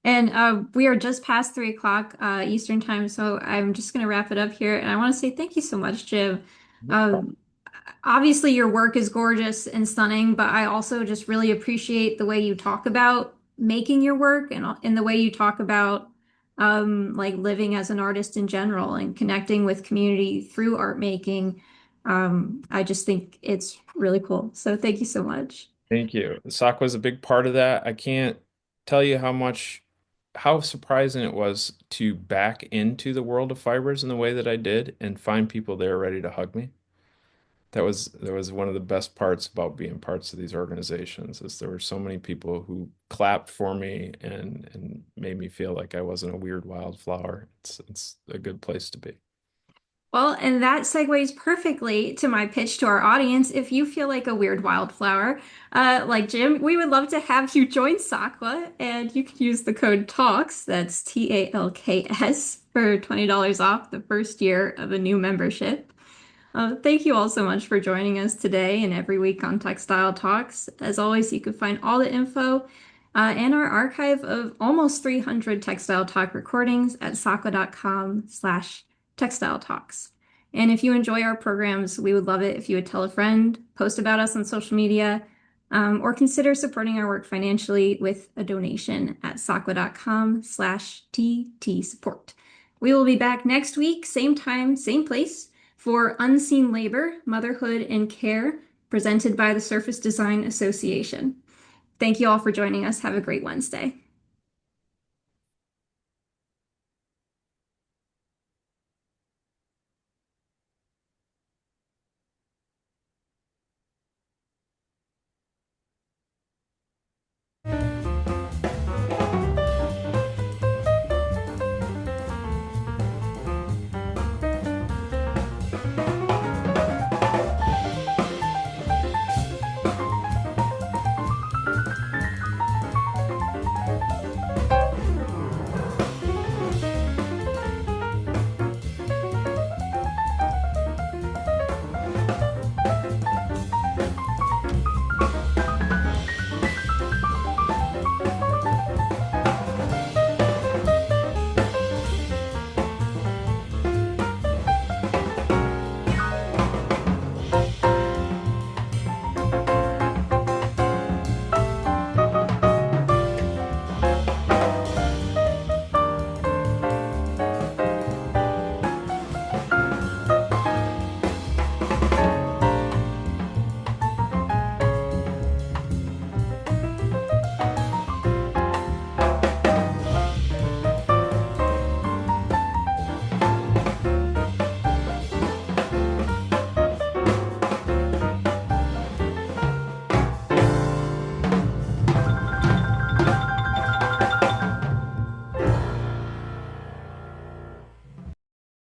S1: And we are just past 3 o'clock Eastern time, so I'm just going to wrap it up here. And I want to say thank you so much, Jim.
S2: No problem.
S1: Um, Obviously, your work is gorgeous and stunning, but I also just really appreciate the way you talk about making your work and the way you talk about like living as an artist in general and connecting with community through art making. I just think it's really cool. So thank you so much.
S2: Thank you. SAQA was a big part of that. I can't tell you how surprising it was to back into the world of fibers in the way that I did and find people there ready to hug me. That was one of the best parts about being parts of these organizations is there were so many people who clapped for me and made me feel like I wasn't a weird wildflower. It's a good place to be.
S1: Well, and that segues perfectly to my pitch to our audience. If you feel like a weird wildflower, like Jim, we would love to have you join SAQA, and you can use the code TALKS, that's TALKS, for $20 off the first year of a new membership. Thank you all so much for joining us today and every week on Textile Talks. As always, you can find all the info and our archive of almost 300 Textile Talk recordings at saqa.com/textile talks. And if you enjoy our programs, we would love it if you would tell a friend, post about us on social media, or consider supporting our work financially with a donation at saqa.com/TT support. We will be back next week, same time, same place for Unseen Labor, Motherhood and Care, presented by the Surface Design Association. Thank you all for joining us. Have a great Wednesday.